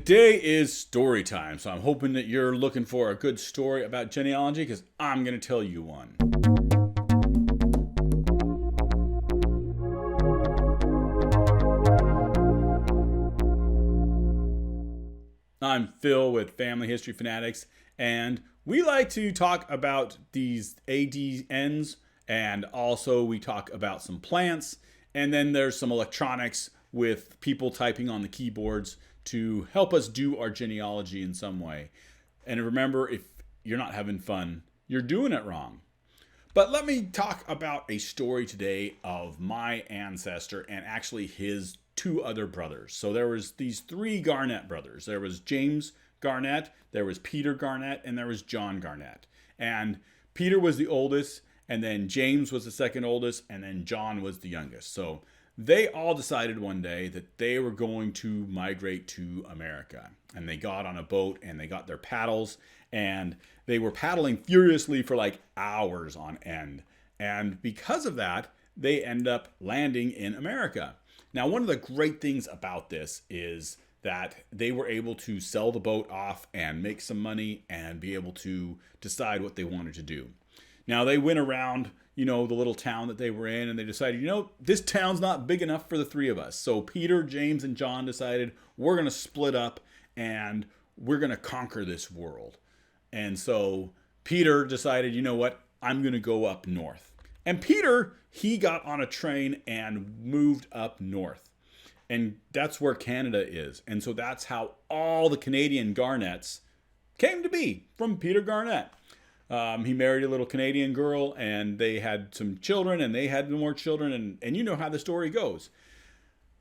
Today is story time, so I'm hoping that you're looking for a good story about genealogy because I'm going to tell you one. I'm Phil with Family History Fanatics, and we like to talk about these ADNs, and also we talk about some plants, and then there's some electronics with people typing on the keyboards to help us do our genealogy in some way. And remember, if you're not having fun, you're doing it wrong. But let me talk about a story today of my ancestor and actually his two other brothers. So there was these three Garnett brothers. There was James Garnett, there was Peter Garnett, and there was John Garnett. And Peter was the oldest, and then James was the second oldest, and then John was the youngest. So they all decided one day that they were going to migrate to America. And they got on a boat and they got their paddles and they were paddling furiously for like hours on end. And because of that, they end up landing in America. Now, one of the great things about this is that they were able to sell the boat off and make some money and be able to decide what they wanted to do. Now, they went around, the little town that they were in, and they decided, this town's not big enough for the three of us. So Peter, James, and John decided we're going to split up and we're going to conquer this world. And so Peter decided, I'm going to go up north. And Peter, he got on a train and moved up north. And that's where Canada is. And so that's how all the Canadian Garnetts came to be, from Peter Garnett. He married a little Canadian girl, and they had some children, and they had more children, and you know how the story goes.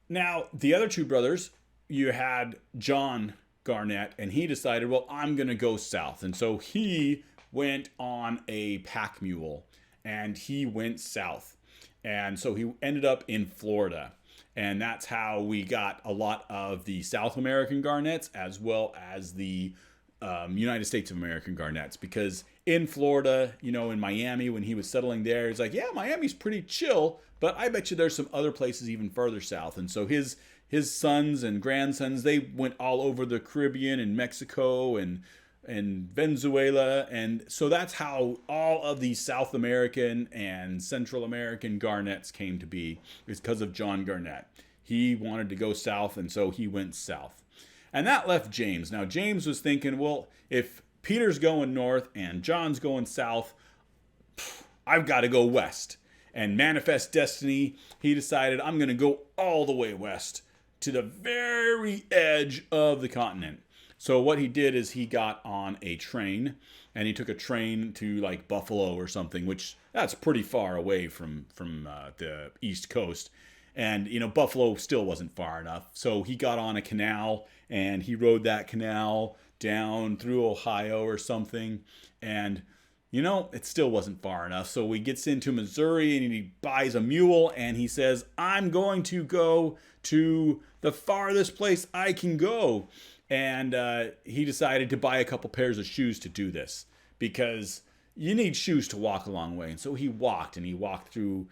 Now, the other two brothers, you had John Garnett, and he decided, well, I'm going to go south. And so he went on a pack mule, and he went south. And so he ended up in Florida. And that's how we got a lot of the South American Garnetts, as well as the United States of American Garnetts, because in Florida, in Miami, when he was settling there, he's like, yeah, Miami's pretty chill, but I bet you there's some other places even further south. And so his sons and grandsons, they went all over the Caribbean and Mexico and Venezuela. And so that's how all of these South American and Central American Garnetts came to be, is because of John Garnett. He wanted to go south, and so he went south. And that left James. Now, James was thinking, well, if Peter's going north and John's going south, I've got to go west. And manifest destiny, he decided, I'm going to go all the way west to the very edge of the continent. So what he did is he got on a train, and he took a train to like Buffalo or something, which that's pretty far away from the East Coast. And, Buffalo still wasn't far enough. So he got on a canal and he rode that canal down through Ohio or something. And, it still wasn't far enough. So he gets into Missouri and he buys a mule and he says, I'm going to go to the farthest place I can go. And he decided to buy a couple pairs of shoes to do this, because you need shoes to walk a long way. And so he walked through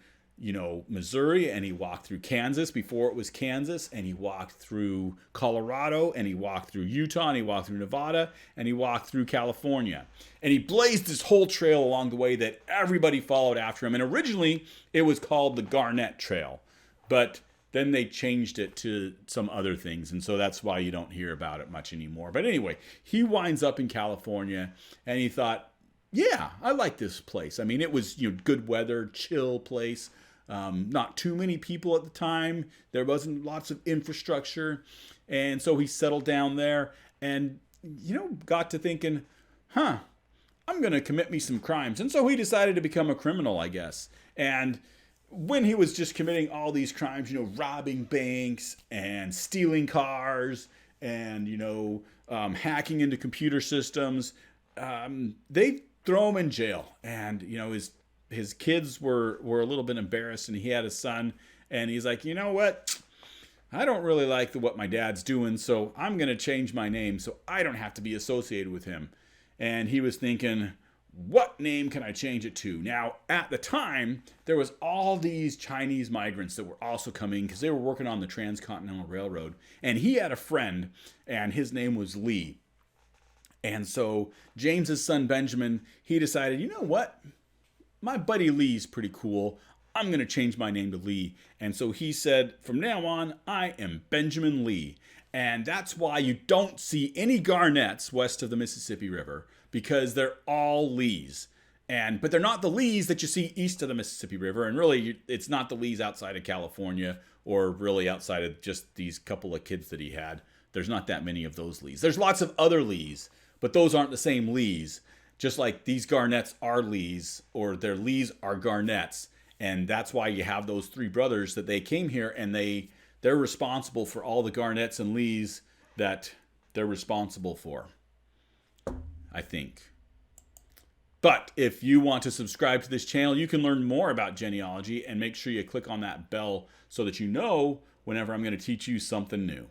Missouri, and he walked through Kansas before it was Kansas, and he walked through Colorado, and he walked through Utah, and he walked through Nevada, and he walked through California. And he blazed this whole trail along the way that everybody followed after him. And originally it was called the Garnett Trail, but then they changed it to some other things, and so that's why you don't hear about it much anymore. But anyway, he winds up in California, and he thought, yeah, I like this place. I mean, it was good weather, chill place. Not too many people at the time. There wasn't lots of infrastructure. And so he settled down there and, got to thinking, I'm going to commit me some crimes. And so he decided to become a criminal, I guess. And when he was just committing all these crimes, robbing banks and stealing cars and, hacking into computer systems, they throw him in jail. And, his kids were a little bit embarrassed, and he had a son, and he's like, you know what? I don't really like what my dad's doing, so I'm going to change my name so I don't have to be associated with him. And he was thinking, what name can I change it to? Now, at the time, there was all these Chinese migrants that were also coming because they were working on the Transcontinental Railroad. And he had a friend, and his name was Lee. And so James's son Benjamin, he decided, you know what? My buddy Lee's pretty cool. I'm going to change my name to Lee. And so he said, from now on, I am Benjamin Lee. And that's why you don't see any Garnetts west of the Mississippi River, because they're all Lees. But they're not the Lees that you see east of the Mississippi River. And really, it's not the Lees outside of California or really outside of just these couple of kids that he had. There's not that many of those Lees. There's lots of other Lees, but those aren't the same Lees. Just like these Garnetts are Lees, or their Lees are Garnetts. And that's why you have those three brothers that they came here, and they're responsible for all the Garnetts and Lees that they're responsible for, I think. But if you want to subscribe to this channel, you can learn more about genealogy, and make sure you click on that bell so that you know whenever I'm going to teach you something new.